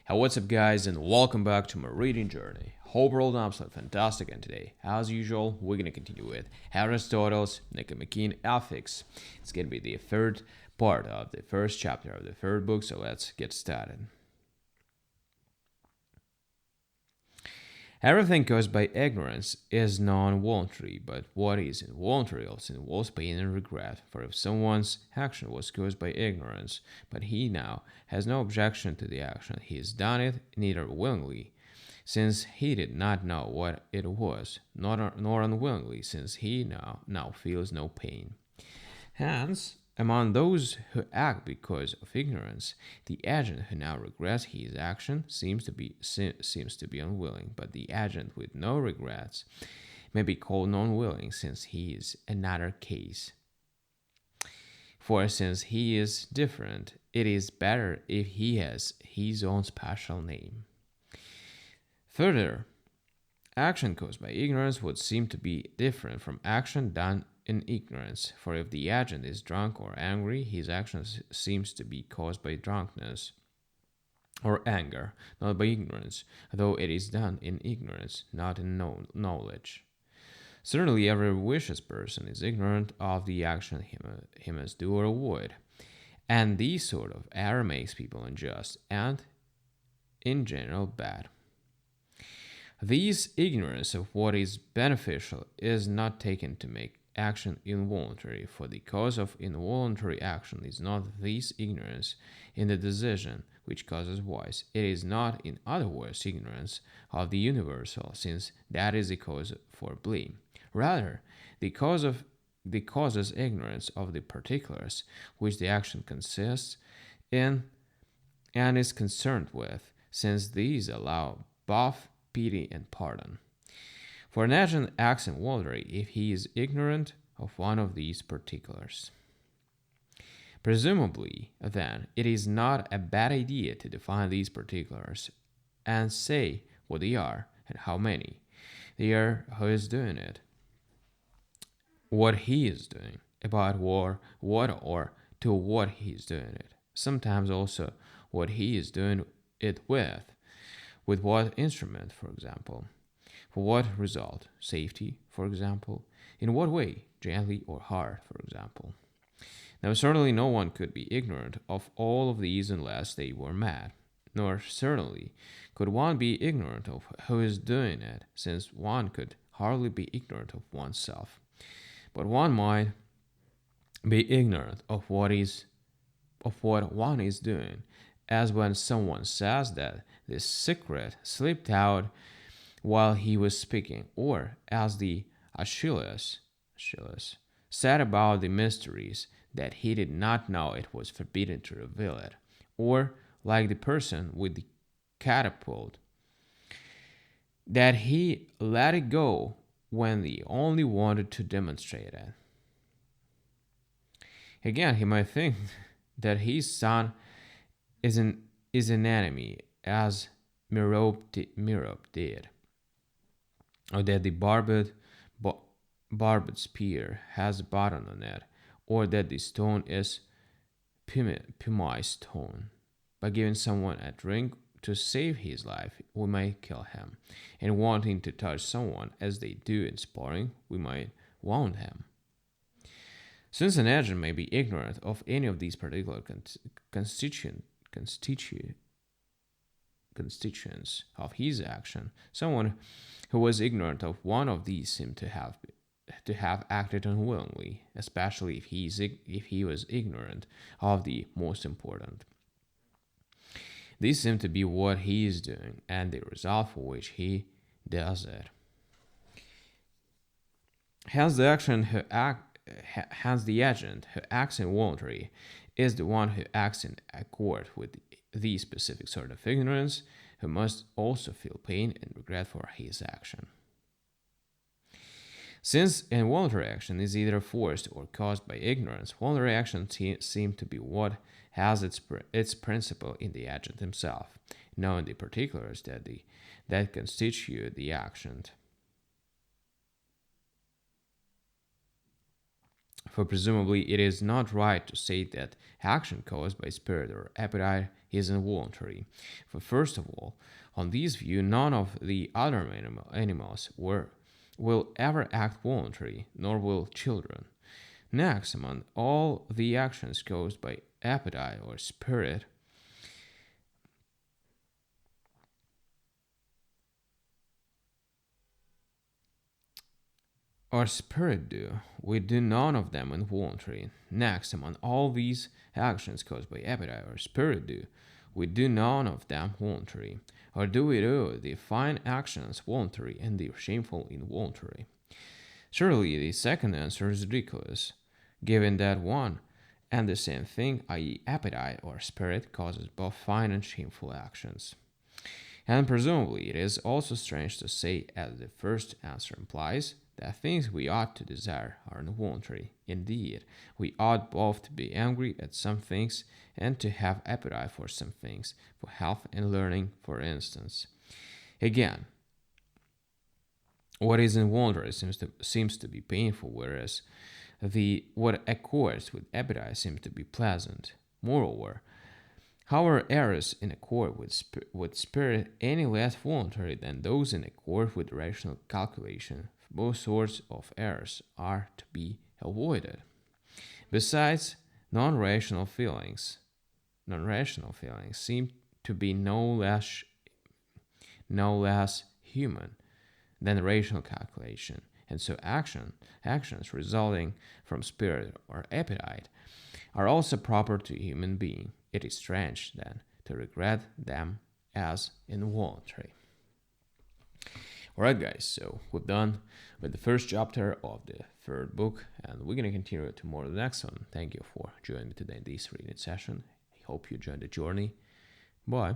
Hey, what's up, guys, and welcome back to my reading journey. Hope you're all absolutely fantastic, and today, as usual, we're gonna continue with Aristotle's Nicomachean Ethics. It's gonna be the third part of the first chapter of the third book, so let's get started. Everything caused by ignorance is non-voluntary, but what is involuntary also involves pain and regret. For if someone's action was caused by ignorance, but he now has no objection to the action, he has done it neither willingly, since he did not know what it was, nor unwillingly, since he now feels no pain. Hence, among those who act because of ignorance, the agent who now regrets his action seems to be unwilling, but the agent with no regrets may be called non-willing, since he is another case. For since he is different, it is better if he has his own special name. Further, action caused by ignorance would seem to be different from action done in ignorance, for if the agent is drunk or angry, his action seems to be caused by drunkenness or anger, not by ignorance, though it is done in ignorance, not in knowledge. Certainly, every vicious person is ignorant of the action he must do or avoid, and this sort of error makes people unjust and, in general, bad. This ignorance of what is beneficial is not taken to make action involuntary, for the cause of involuntary action is not this ignorance in the decision which causes vice. It is not, in other words, ignorance of the universal, since that is the cause for blame. Rather, the causes ignorance of the particulars which the action consists in and is concerned with, since these allow both pity and pardon. For an agent acts involuntarily if he is ignorant of one of these particulars. Presumably, then, it is not a bad idea to define these particulars and say what they are and how many. They are who is doing it, what he is doing, about what or to what he is doing it. Sometimes also what he is doing it with what instrument, for example. For what result? Safety, for example. In what way? Gently or hard, for example. Now, certainly no one could be ignorant of all of these unless they were mad. Nor certainly could one be ignorant of who is doing it, since one could hardly be ignorant of oneself. But one might be ignorant of what one is doing, as when someone says that this secret slipped out while he was speaking, or as the Achilles said about the mysteries that he did not know it was forbidden to reveal it, or like the person with the catapult, that he let it go when he only wanted to demonstrate it. Again, he might think that his son is an enemy, as Merope did, or that the barbed spear has a button on it, or that the stone is pumice stone. By giving someone a drink to save his life, we might kill him, and wanting to touch someone as they do in sparring, we might wound him. Since an agent may be ignorant of any of these particular constituents of his action, someone who was ignorant of one of these seemed to have acted unwillingly, especially if he was ignorant of the most important. These seem to be what he is doing and the result for which he does it. Hence, the agent who acts involuntarily is the one who acts in accord with the specific sort of ignorance, who must also feel pain and regret for his action. Since involuntary action is either forced or caused by ignorance, voluntary action seems to be what has its principle in the agent himself, knowing the particulars that constitute the action. For presumably it is not right to say that action caused by spirit or appetite is involuntary. For first of all, on this view, none of the other animals will ever act voluntarily, nor will children. Next, among all the actions caused by appetite or spirit, our spirit do. We do none of them involuntarily. Next, among all these actions caused by appetite or spirit do, we do none of them voluntary. Or do we do the fine actions voluntary and the shameful involuntary? Surely the second answer is ridiculous, given that one and the same thing, i.e., appetite or spirit, causes both fine and shameful actions. And presumably it is also strange to say, as the first answer implies, that things we ought to desire are involuntary. Indeed, we ought both to be angry at some things and to have appetite for some things, for health and learning, for instance. Again, what is involuntary seems to be painful, whereas what accords with appetite seems to be pleasant. Moreover, how are errors in accord with spirit any less voluntary than those in accord with rational calculation? Both sorts of errors are to be avoided. Besides, non-rational feelings seem to be no less human than rational calculation, and so actions resulting from spirit or appetite are also proper to a human being. It is strange, then, to regret them as involuntary. Alright, guys, so we've done with the first chapter of the third book, and we're going to continue tomorrow the next one. Thank you for joining me today in this reading session. I hope you enjoyed the journey. Bye.